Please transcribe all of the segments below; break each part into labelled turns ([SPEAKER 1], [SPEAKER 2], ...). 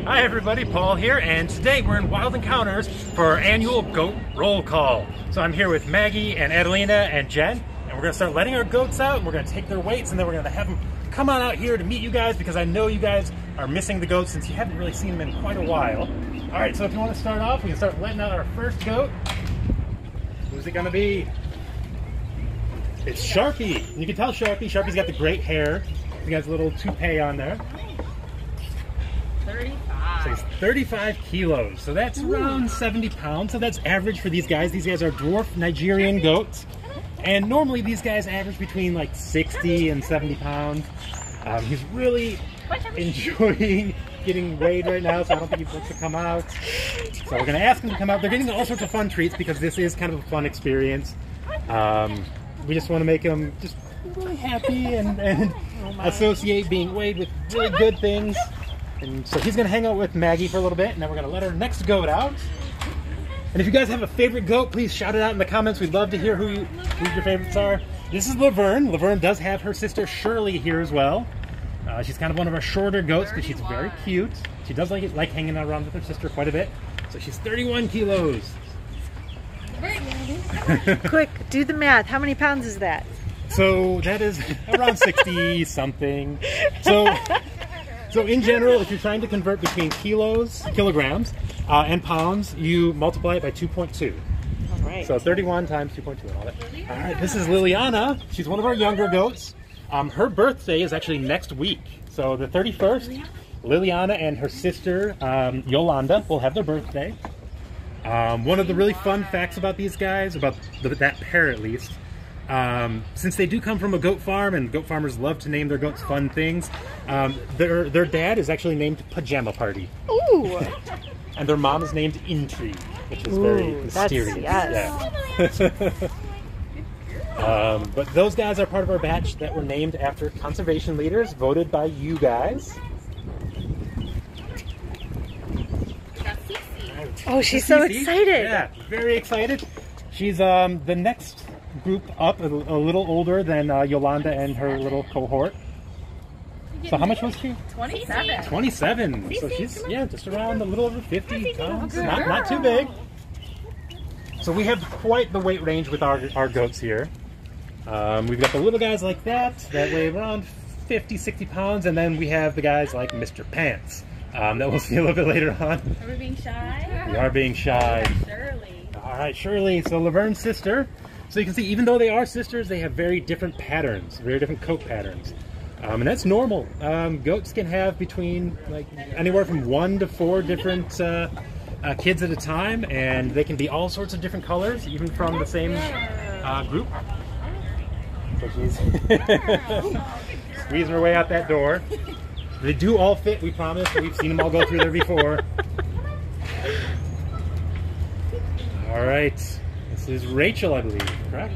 [SPEAKER 1] Hi everybody, Paul here, and today we're in Wild Encounters for our annual goat roll call. So I'm here with Maggie and Adelina and Jen, and we're going to start letting our goats out, and we're going to take their weights, and then we're going to have them come on out here to meet you guys, because I know you guys are missing the goats since you haven't really seen them in quite a while. Alright, so if you want to start off, we can start letting out our first goat. Who's it going to be? It's Sharpie. You can tell Sharpie. Sharpie's got the great hair. He has a little toupee on there.
[SPEAKER 2] 35.
[SPEAKER 1] So he's 35 kilos. So that's around 70 pounds. So that's average for these guys. These guys are dwarf Nigerian goats. And normally these guys average between like 60 and 70 pounds. He's really enjoying getting weighed right now, so I don't think he wants to come out. So we're going to ask him to come out. They're getting all sorts of fun treats because this is kind of a fun experience. We just want to make him just really happy and associate being weighed with really good things. And so he's going to hang out with Maggie for a little bit, and then we're going to let our next goat out. And if you guys have a favorite goat, please shout it out in the comments. We'd love to hear who your favorites are. This is Laverne. Laverne does have her sister Shirley here as well. She's kind of one of our shorter goats, but she's very cute. She does like hanging out around with her sister quite a bit. So she's 31 kilos.
[SPEAKER 3] Quick, do the math. How many pounds is that?
[SPEAKER 1] So that is around 60 something. So in general, if you're trying to convert between kilograms, and pounds, you multiply it by 2.2.
[SPEAKER 3] All right.
[SPEAKER 1] So 31 times 2.2 and all that. All right, this is Liliana. She's one of our younger goats. Her birthday is actually next week. So the 31st, Liliana and her sister, Yolanda, will have their birthday. One of the really fun facts about these guys, about that pair at least, since they do come from a goat farm, and goat farmers love to name their goats fun things, their dad is actually named Pajama Party.
[SPEAKER 3] Ooh!
[SPEAKER 1] And their mom is named Intrigue, which is very mysterious.
[SPEAKER 3] Yes.
[SPEAKER 1] Yeah. But those guys are part of our batch that were named after conservation leaders voted by you guys.
[SPEAKER 3] Oh, she's so excited.
[SPEAKER 1] Yeah, very excited. She's the next group up, a little older than Yolanda and her little cohort. So how much was she?
[SPEAKER 2] 27.
[SPEAKER 1] 27. So she's, just around a little over 50 pounds. Not too big. So we have quite the weight range with our goats here. We've got the little guys like that weigh around 50, 60 pounds. And then we have the guys like Mr. Pants that we'll see a little bit later on.
[SPEAKER 2] Are we being shy?
[SPEAKER 1] We are being shy.
[SPEAKER 2] Shirley.
[SPEAKER 1] All right, Shirley. So Laverne's sister. So you can see, even though they are sisters, they have very different patterns, very different coat patterns. And that's normal. Goats can have between anywhere from 1 to 4 different kids at a time, and they can be all sorts of different colors, even from the same group. So she's squeezing her way out that door. They do all fit, we promise. We've seen them all go through there before. All right. This is Rachel, I believe, correct?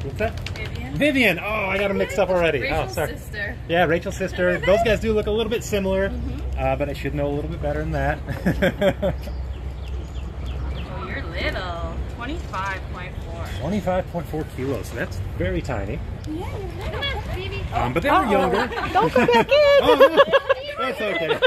[SPEAKER 1] What's that? Vivian. Oh, I got them mixed up already.
[SPEAKER 2] Rachel's
[SPEAKER 1] sorry.
[SPEAKER 2] sister.
[SPEAKER 1] Yeah, Rachel's sister. Those guys do look a little bit similar, but I should know a little bit better than that.
[SPEAKER 2] Oh, you're little. 25.4.
[SPEAKER 1] 25.4 kilos. So that's very tiny.
[SPEAKER 2] Yeah, you're little, baby.
[SPEAKER 1] But they were younger.
[SPEAKER 3] Don't go back in!
[SPEAKER 1] Oh, no. That's okay.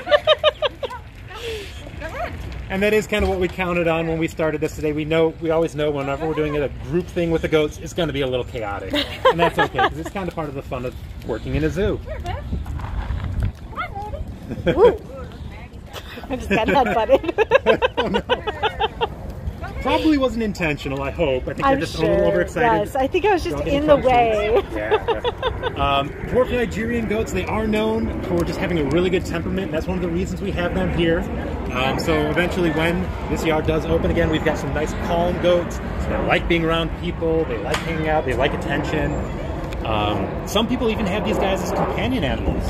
[SPEAKER 2] Go ahead.
[SPEAKER 1] And that is kind of what we counted on when we started this today. We always know whenever we're doing a group thing with the goats, it's going to be a little chaotic. And that's okay, because it's kind of part of the fun of working in a zoo.
[SPEAKER 2] Here, Beth. Come on, baby.
[SPEAKER 3] Ooh. I just got headbutted.
[SPEAKER 1] Oh, no. Probably wasn't intentional, I hope. I think they're just a little overexcited.
[SPEAKER 3] Yes, I think I was just in the way.
[SPEAKER 1] Yeah. Dwarf Nigerian goats, they are known for just having a really good temperament. That's one of the reasons we have them here. So eventually when this yard does open again, we've got some nice calm goats. So they like being around people, they like hanging out, they like attention. Some people even have these guys as companion animals.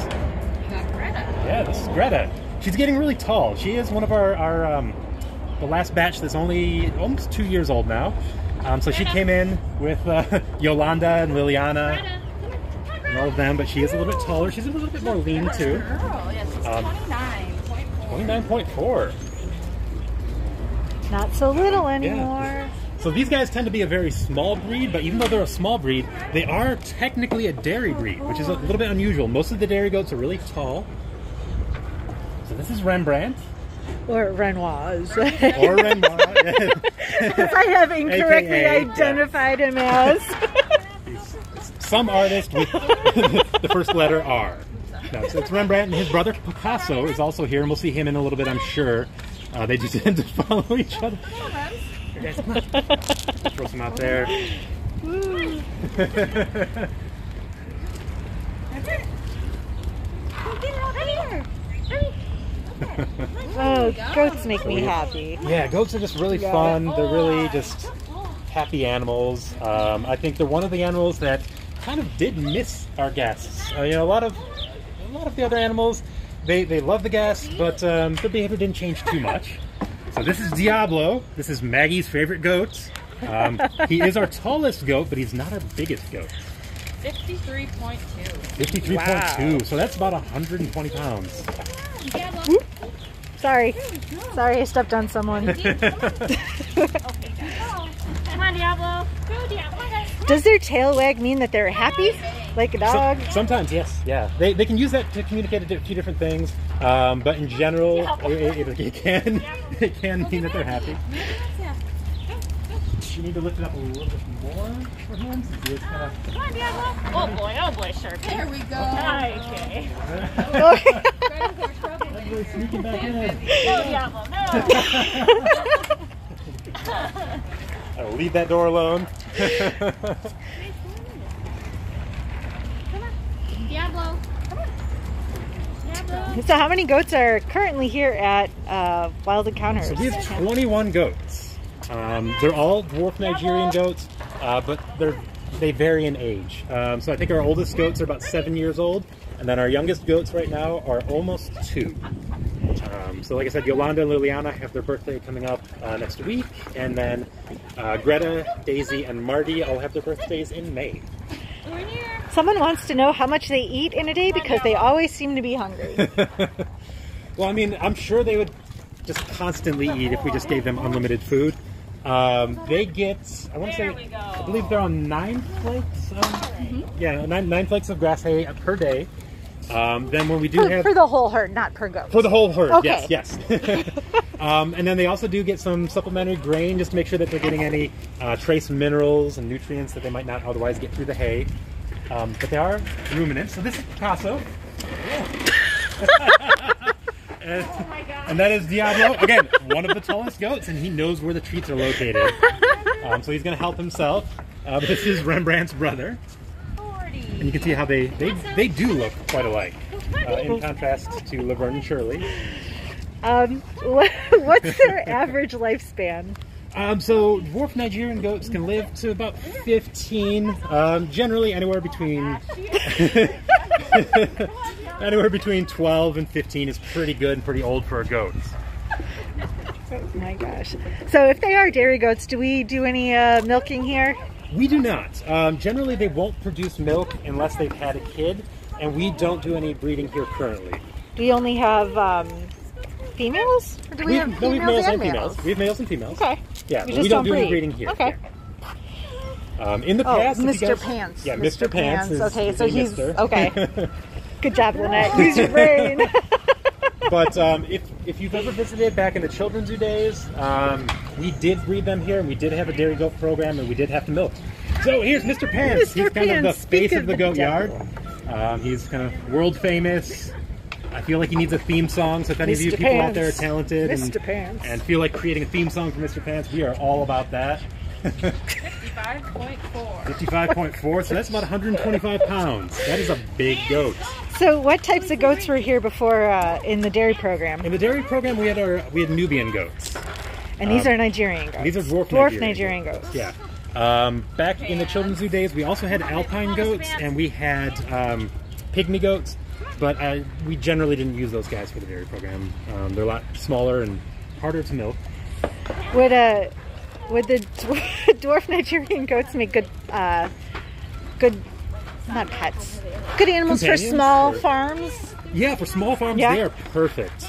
[SPEAKER 2] Greta.
[SPEAKER 1] Yeah, this is Greta. She's getting really tall. She is one of our the last batch that's only almost 2 years old now. So she came in with Yolanda and Liliana and all of them, but she is a little bit taller. She's a little bit more lean too.
[SPEAKER 2] Girl, yes, it's 29.4.
[SPEAKER 1] 29.4.
[SPEAKER 3] Not so little anymore.
[SPEAKER 1] Yeah. So these guys tend to be a very small breed, but even though they're a small breed, they are technically a dairy breed, which is a little bit unusual. Most of the dairy goats are really tall. So this is Rembrandt.
[SPEAKER 3] Or Renoirs.
[SPEAKER 1] Or Rembrandt.
[SPEAKER 3] As I have incorrectly
[SPEAKER 1] AKA,
[SPEAKER 3] identified him as.
[SPEAKER 1] He's some artist with the first letter R. No, so it's Rembrandt, and his brother Picasso is also here, and we'll see him in a little bit, I'm sure. They just tend to follow each other. Here, guys, come on. Throw some out there.
[SPEAKER 3] Oh, goats make me happy.
[SPEAKER 1] Yeah, goats are just really fun. They're really just happy animals. I think they're one of the animals that kind of did miss our guests. You know, a lot of the other animals, they love the guests, but their behavior didn't change too much. So this is Diablo. This is Maggie's favorite goat. He is our tallest goat, but he's not our biggest goat.
[SPEAKER 2] 53.2.
[SPEAKER 1] 53.2.
[SPEAKER 3] Wow.
[SPEAKER 1] So that's about 120 pounds.
[SPEAKER 3] Whoop. Sorry, I stepped on someone.
[SPEAKER 2] Come on, Diablo. Go, Diablo.
[SPEAKER 3] Does their tail wag mean that they're happy? Like a dog?
[SPEAKER 1] Sometimes, yes. Yeah. They can use that to communicate a few different things. But in general, it can mean that they're happy. You need to lift it up a little bit more for him.
[SPEAKER 2] Come on, Diablo. Oh boy, sure. There we go. Okay.
[SPEAKER 1] Really sneaking back in.
[SPEAKER 2] No, Diablo, no.
[SPEAKER 1] I'll leave that door alone.
[SPEAKER 2] Diablo. Come on. Diablo.
[SPEAKER 3] So how many goats are currently here at Wild Encounters?
[SPEAKER 1] So we have 21 goats. They're all dwarf Nigerian goats, but they vary in age. So I think our oldest goats are about 7 years old, and then our youngest goats right now are almost 2. So like I said, Yolanda and Liliana have their birthday coming up next week, and then Greta, Daisy, and Marty all have their birthdays in May.
[SPEAKER 2] We're here.
[SPEAKER 3] Someone wants to know how much they eat in a day because they always seem to be hungry.
[SPEAKER 1] Well, I mean, I'm sure they would just constantly eat if we just gave them unlimited food. They get, I want to say, I believe they're on 9 flakes. Yeah, 9 flakes of grass hay per day. Then when we do have
[SPEAKER 3] for the whole herd, not per goat.
[SPEAKER 1] For the whole herd,
[SPEAKER 3] okay.
[SPEAKER 1] Yes. And then they also do get some supplementary grain just to make sure that they're getting any trace minerals and nutrients that they might not otherwise get through the hay. But they are ruminants. So this is Picasso. And that is Diablo, again, one of the tallest goats, and he knows where the treats are located. So he's going to help himself. This is Rembrandt's brother.
[SPEAKER 2] 40.
[SPEAKER 1] And you can see how they do look quite alike, in contrast to Laverne and Shirley.
[SPEAKER 3] What's their average lifespan?
[SPEAKER 1] So dwarf Nigerian goats can live to about 15, generally anywhere between... Anywhere between 12 and 15 is pretty good and pretty old for a goat.
[SPEAKER 3] Oh my gosh. So if they are dairy goats, do we do any milking here?
[SPEAKER 1] We do not. Generally they won't produce milk unless they've had a kid, and we don't do any breeding here currently.
[SPEAKER 3] Do you only have females? Or do we have females
[SPEAKER 1] no, we have males and
[SPEAKER 3] males?
[SPEAKER 1] females. We have males and females.
[SPEAKER 3] Okay.
[SPEAKER 1] Yeah,
[SPEAKER 3] We
[SPEAKER 1] but
[SPEAKER 3] just
[SPEAKER 1] we don't do any
[SPEAKER 3] breed.
[SPEAKER 1] breeding here.
[SPEAKER 3] Okay.
[SPEAKER 1] In the past, if you
[SPEAKER 3] Mr.
[SPEAKER 1] guys-
[SPEAKER 3] Pants.
[SPEAKER 1] Yeah, Mr. Pants. Is,
[SPEAKER 3] okay,
[SPEAKER 1] is
[SPEAKER 3] so
[SPEAKER 1] a
[SPEAKER 3] he's
[SPEAKER 1] Mr.
[SPEAKER 3] okay. Good job, Lynette. Use your brain.
[SPEAKER 1] But if you've ever visited back in the children's zoo days, we did breed them here, and we did have a dairy goat program, and we did have to milk. So here's Mr. Pants.
[SPEAKER 3] Mr.
[SPEAKER 1] He's kind of the
[SPEAKER 3] Pants,
[SPEAKER 1] face
[SPEAKER 3] speak
[SPEAKER 1] of the
[SPEAKER 3] of
[SPEAKER 1] goat
[SPEAKER 3] the
[SPEAKER 1] yard.
[SPEAKER 3] devil.
[SPEAKER 1] He's kind of world famous. I feel like he needs a theme song, so if any of you
[SPEAKER 3] Mr.
[SPEAKER 1] people out
[SPEAKER 3] Pants.
[SPEAKER 1] there are talented
[SPEAKER 3] Mr. Pants.
[SPEAKER 1] and feel like creating a theme song for Mr. Pants, we are all about that.
[SPEAKER 2] 55.4.
[SPEAKER 1] 55.4, so that's about 125 pounds. That is a big goat.
[SPEAKER 3] So what types of goats were here before in the dairy program?
[SPEAKER 1] In the dairy program, we had Nubian goats.
[SPEAKER 3] And these are Nigerian goats.
[SPEAKER 1] These are dwarf
[SPEAKER 3] Nigerian goats.
[SPEAKER 1] Yeah. Back in the children's zoo days, we also had alpine goats, and we had pygmy goats, but we generally didn't use those guys for the dairy program. They're a lot smaller and harder to milk.
[SPEAKER 3] Would the dwarf Nigerian goats make good not pets, good animals for
[SPEAKER 1] Companions,
[SPEAKER 3] small
[SPEAKER 1] or-
[SPEAKER 3] farms?
[SPEAKER 1] Yeah, for small farms,
[SPEAKER 3] Yeah.
[SPEAKER 1] they are perfect.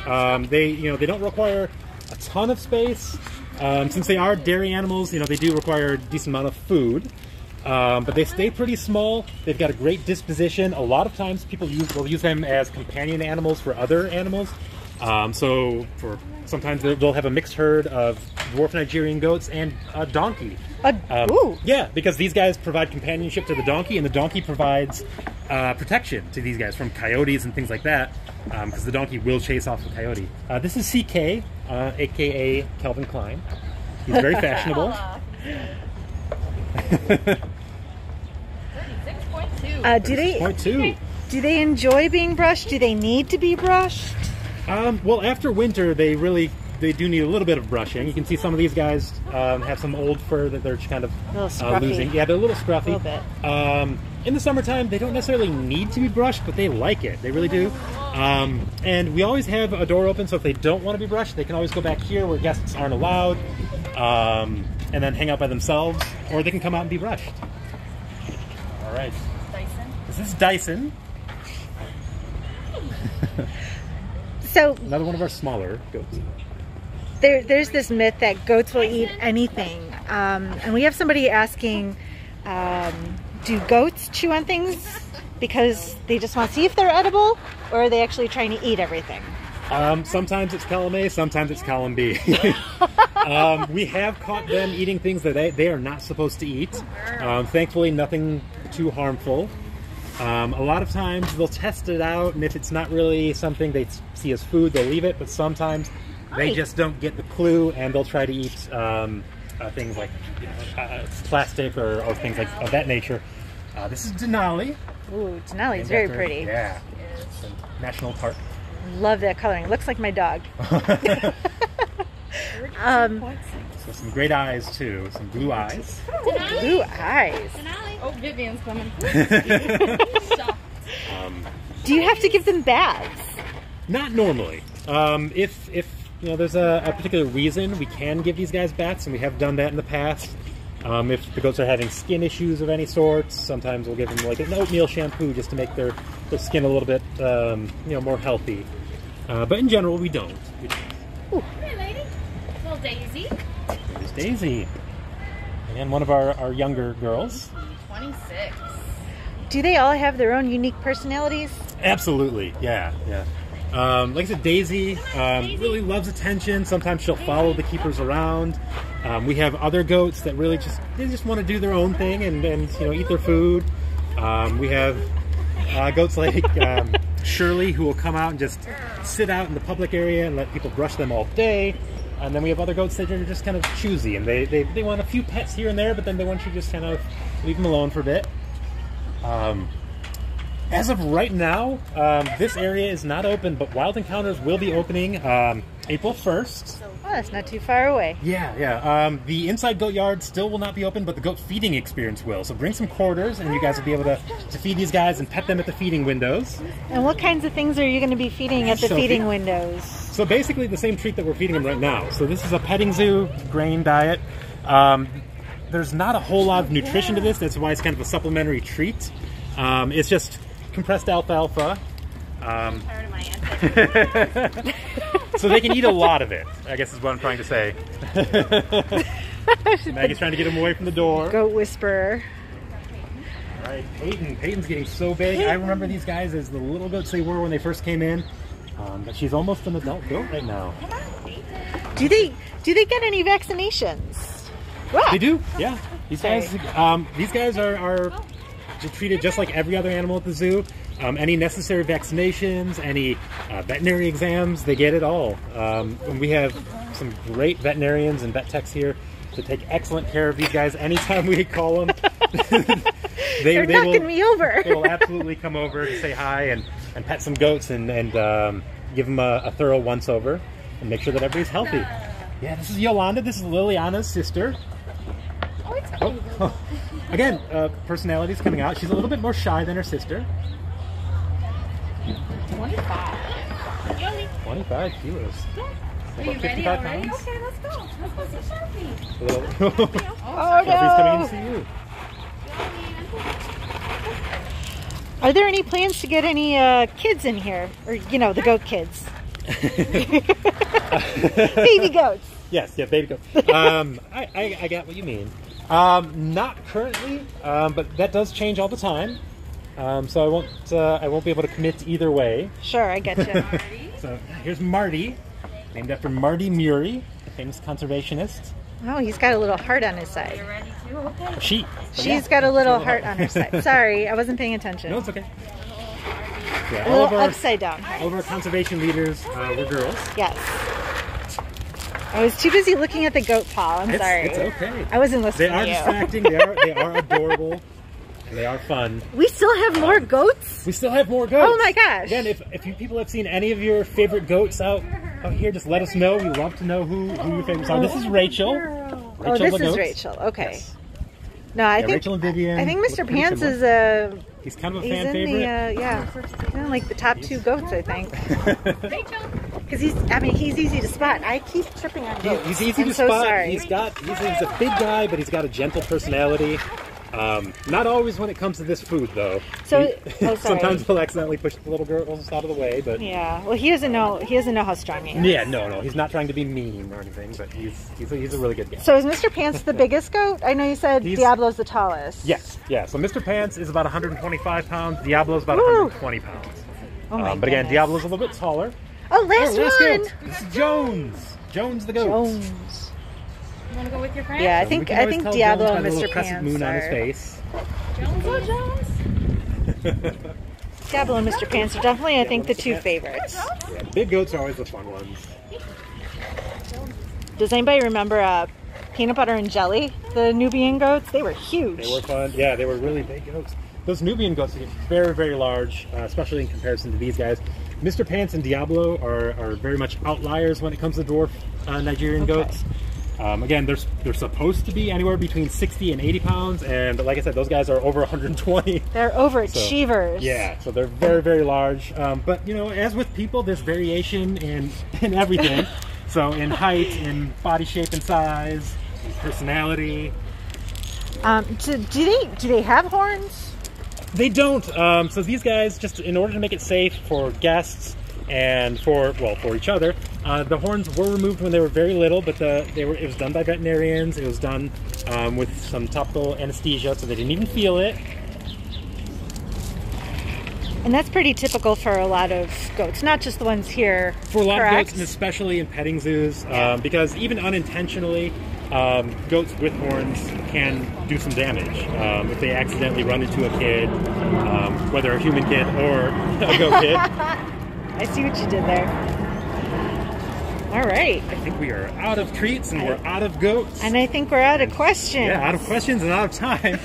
[SPEAKER 1] They don't require a ton of space. Since they are dairy animals, they do require a decent amount of food. But they stay pretty small. They've got a great disposition. A lot of times people will use them as companion animals for other animals. So sometimes they'll have a mixed herd of dwarf Nigerian goats and a donkey.
[SPEAKER 3] Ooh.
[SPEAKER 1] Yeah, because these guys provide companionship to the donkey, and the donkey provides protection to these guys from coyotes and things like that, because the donkey will chase off the coyote. This is CK, aka Calvin Klein. He's very fashionable.
[SPEAKER 2] 36.2.
[SPEAKER 3] Do they enjoy being brushed? Do they need to be brushed?
[SPEAKER 1] Well, after winter, they do need a little bit of brushing. You can see some of these guys have some old fur that they're kind of losing. Yeah, they're a little scruffy.
[SPEAKER 3] A little bit.
[SPEAKER 1] In the summertime, they don't necessarily need to be brushed, but they like it. They really do. And we always have a door open, so if they don't want to be brushed, they can always go back here where guests aren't allowed, and then hang out by themselves, or they can come out and be brushed. All right.
[SPEAKER 2] Dyson.
[SPEAKER 1] This is Dyson.
[SPEAKER 3] So
[SPEAKER 1] Another one of our smaller goats.
[SPEAKER 3] there's this myth that goats will eat anything, and we have somebody asking, do goats chew on things because they just want to see if they're edible, or are they actually trying to eat everything?
[SPEAKER 1] Sometimes it's column A, sometimes it's column B. We have caught them eating things that they are not supposed to eat. Thankfully, nothing too harmful. A lot of times they'll test it out, and if it's not really something they see as food, they'll leave it, but sometimes they just don't get the clue, and they'll try to eat things like plastic or things like of that nature. This is Denali.
[SPEAKER 3] Ooh, Denali's very pretty.
[SPEAKER 1] Yeah, it's a national park.
[SPEAKER 3] Love that coloring. Looks like my dog.
[SPEAKER 1] So some great eyes too, some blue eyes.
[SPEAKER 3] Blue eyes.
[SPEAKER 2] Oh, Vivian's coming.
[SPEAKER 3] Do you have to give them baths?
[SPEAKER 1] Not normally. If you know there's a particular reason, we can give these guys baths, and we have done that in the past. If the goats are having skin issues of any sort, sometimes we'll give them like an oatmeal shampoo just to make their skin a little bit more healthy. But in general, we don't.
[SPEAKER 2] Hey, lady. Little Daisy.
[SPEAKER 1] There's Daisy. And one of our younger girls.
[SPEAKER 2] 26.
[SPEAKER 3] Do they all have their own unique personalities?
[SPEAKER 1] Absolutely, yeah. Like I said, Daisy really loves attention. Sometimes she'll follow the keepers around. We have other goats that really just want to do their own thing and eat their food. We have goats like Shirley, who will come out and just sit out in the public area and let people brush them all day. And then we have other goats that are just kind of choosy, and they want a few pets here and there, but then they want you to just kind of leave them alone for a bit. As of right now, this area is not open, but Wild Encounters will be opening April 1st.
[SPEAKER 3] Oh, that's not too far away.
[SPEAKER 1] Yeah. The inside goat yard still will not be open, but the goat feeding experience will. So bring some quarters, and you guys will be able to feed these guys and pet them at the feeding windows.
[SPEAKER 3] And what kinds of things are you going to be feeding at the feeding windows?
[SPEAKER 1] So basically the same treat that we're feeding them right now. So this is a petting zoo grain diet. There's not a whole lot of nutrition to this. That's why it's kind of a supplementary treat. It's just compressed alfalfa.
[SPEAKER 2] I'm tired of my answer.
[SPEAKER 1] So they can eat a lot of it, I guess is what I'm trying to say. Maggie's trying to get him away from the door.
[SPEAKER 3] Goat whisperer.
[SPEAKER 1] All right, Peyton's getting so big. I remember these guys as the little goats they were when they first came in. But she's almost an adult goat right now.
[SPEAKER 3] Do they get any vaccinations? Wow.
[SPEAKER 1] They do, yeah. These guys are treated just like every other animal at the zoo. Any necessary vaccinations, any veterinary exams, they get it all. And we have some great veterinarians and vet techs here to take excellent care of these guys anytime we call them.
[SPEAKER 3] They're knocking me over.
[SPEAKER 1] They will absolutely come over to say hi and pet some goats and give them a thorough once-over and make sure that everybody's healthy. Yeah, this is Yolanda. This is Liliana's sister.
[SPEAKER 2] Oh, it's cute.
[SPEAKER 1] Oh. Again, personality's coming out. She's a little bit more shy than her sister.
[SPEAKER 2] 25.
[SPEAKER 1] 25 kilos.
[SPEAKER 2] Are you ready already?
[SPEAKER 1] Pounds.
[SPEAKER 2] Okay, let's go. Let's go see Sharpie.
[SPEAKER 3] Oh, no.
[SPEAKER 1] Sharpie's coming in to see you.
[SPEAKER 3] Are there any plans to get any kids in here? Or, the goat kids? Baby goats.
[SPEAKER 1] Yes, yeah, baby goats. I get what you mean. Not currently, but that does change all the time. So I won't be able to commit either way.
[SPEAKER 3] Sure, I get you.
[SPEAKER 1] So here's Marty, named after Marty Murie, the famous conservationist.
[SPEAKER 3] Oh, he's got a little heart on his side.
[SPEAKER 2] You ready to? Okay.
[SPEAKER 3] She's got a little heart on her side. Sorry, I wasn't paying attention.
[SPEAKER 1] No, it's okay. Yeah,
[SPEAKER 3] A little upside down.
[SPEAKER 1] All of our conservation leaders were girls.
[SPEAKER 3] Yes. I was too busy looking at the goat paw. I'm sorry.
[SPEAKER 1] It's okay.
[SPEAKER 3] I wasn't listening
[SPEAKER 1] They are
[SPEAKER 3] to you.
[SPEAKER 1] distracting. They are adorable. And they are fun.
[SPEAKER 3] We still have more goats?
[SPEAKER 1] We still have more goats.
[SPEAKER 3] Oh my gosh.
[SPEAKER 1] Again, if you people have seen any of your favorite goats out here, just let us know. We love to know who your favorites are. This is Rachel.
[SPEAKER 3] Oh, this
[SPEAKER 1] the
[SPEAKER 3] is
[SPEAKER 1] goats.
[SPEAKER 3] Rachel. Okay.
[SPEAKER 1] Yes.
[SPEAKER 3] No, I think
[SPEAKER 1] Rachel and Vivian.
[SPEAKER 3] I think Mr.
[SPEAKER 1] look pretty
[SPEAKER 3] Pants
[SPEAKER 1] similar.
[SPEAKER 3] is
[SPEAKER 1] He's kind of a
[SPEAKER 3] he's
[SPEAKER 1] fan
[SPEAKER 3] in
[SPEAKER 1] favorite.
[SPEAKER 3] the yeah, he's in like the top 2 goats, I think.
[SPEAKER 2] Rachel.
[SPEAKER 3] Because he's easy to spot. I keep tripping on goats.
[SPEAKER 1] He's easy
[SPEAKER 3] I'm
[SPEAKER 1] to
[SPEAKER 3] so
[SPEAKER 1] spot.
[SPEAKER 3] Sorry.
[SPEAKER 1] He's a big guy, but he's got a gentle personality. Not always when it comes to this food, though.
[SPEAKER 3] So
[SPEAKER 1] sometimes he'll accidentally push the little girls out of the way, but
[SPEAKER 3] yeah. Well, he doesn't know how strong he is.
[SPEAKER 1] yeah, no, he's not trying to be mean or anything, but he's a really good guy.
[SPEAKER 3] So is Mr. Pants the biggest goat? I know you said Diablo's the tallest.
[SPEAKER 1] Yes, yeah. So Mr. Pants is about 125 pounds. Diablo's about
[SPEAKER 3] Woo!
[SPEAKER 1] 120 pounds.
[SPEAKER 3] Oh my
[SPEAKER 1] but again,
[SPEAKER 3] goodness.
[SPEAKER 1] Diablo's a little bit taller.
[SPEAKER 3] Oh, last one.
[SPEAKER 1] goat. This is Jones. Jones the goat.
[SPEAKER 3] Jones.
[SPEAKER 2] You want to go with your friend?
[SPEAKER 3] Yeah, I
[SPEAKER 1] So
[SPEAKER 3] think
[SPEAKER 1] we can always tell
[SPEAKER 3] Diablo
[SPEAKER 1] Jones
[SPEAKER 3] and
[SPEAKER 1] by the
[SPEAKER 3] Mr.
[SPEAKER 1] little crescent
[SPEAKER 3] Pants
[SPEAKER 1] moon on his
[SPEAKER 3] are.
[SPEAKER 1] face.
[SPEAKER 2] Jones, Jones.
[SPEAKER 3] Diablo and Mr. Pants are definitely, I think, the 2 favorites.
[SPEAKER 1] Yeah, big goats are always the fun ones.
[SPEAKER 3] Does anybody remember Peanut Butter and Jelly, the Nubian goats? They were huge.
[SPEAKER 1] They were fun. Yeah, they were really big goats. Those Nubian goats are very, very large, especially in comparison to these guys. Mr. Pants and Diablo are very much outliers when it comes to dwarf Nigerian goats. Again, they're supposed to be anywhere between 60 and 80 pounds, and like I said, those guys are over 120.
[SPEAKER 3] They're overachievers.
[SPEAKER 1] So, yeah, so they're very, very large. But you know, as with people, there's variation in everything. So in height, in body shape and size, personality.
[SPEAKER 3] Do they have horns?
[SPEAKER 1] They don't. So these guys, just in order to make it safe for guests and for each other, the horns were removed when they were very little, but it was done by veterinarians. It was done with some topical anesthesia, so they didn't even feel it.
[SPEAKER 3] And that's pretty typical for a lot of goats, not just the ones here.
[SPEAKER 1] For a lot
[SPEAKER 3] correct?
[SPEAKER 1] of goats, and especially in petting zoos, because even unintentionally, goats with horns can do some damage if they accidentally run into a kid, whether a human kid or a goat kid.
[SPEAKER 3] I see what you did there. All right.
[SPEAKER 1] I think we are out of treats and we're out of goats.
[SPEAKER 3] And I think we're out of questions.
[SPEAKER 1] Yeah, out of questions and out of time.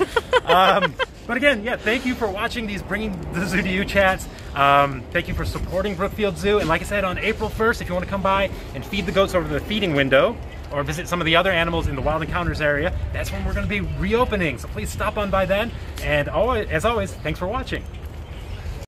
[SPEAKER 1] But again, yeah, thank you for watching these Bringing the Zoo to You chats. Thank you for supporting Brookfield Zoo. And like I said, on April 1st, if you want to come by and feed the goats over the feeding window or visit some of the other animals in the Wild Encounters area, that's when we're going to be reopening. So please stop on by then. And as always, thanks for watching.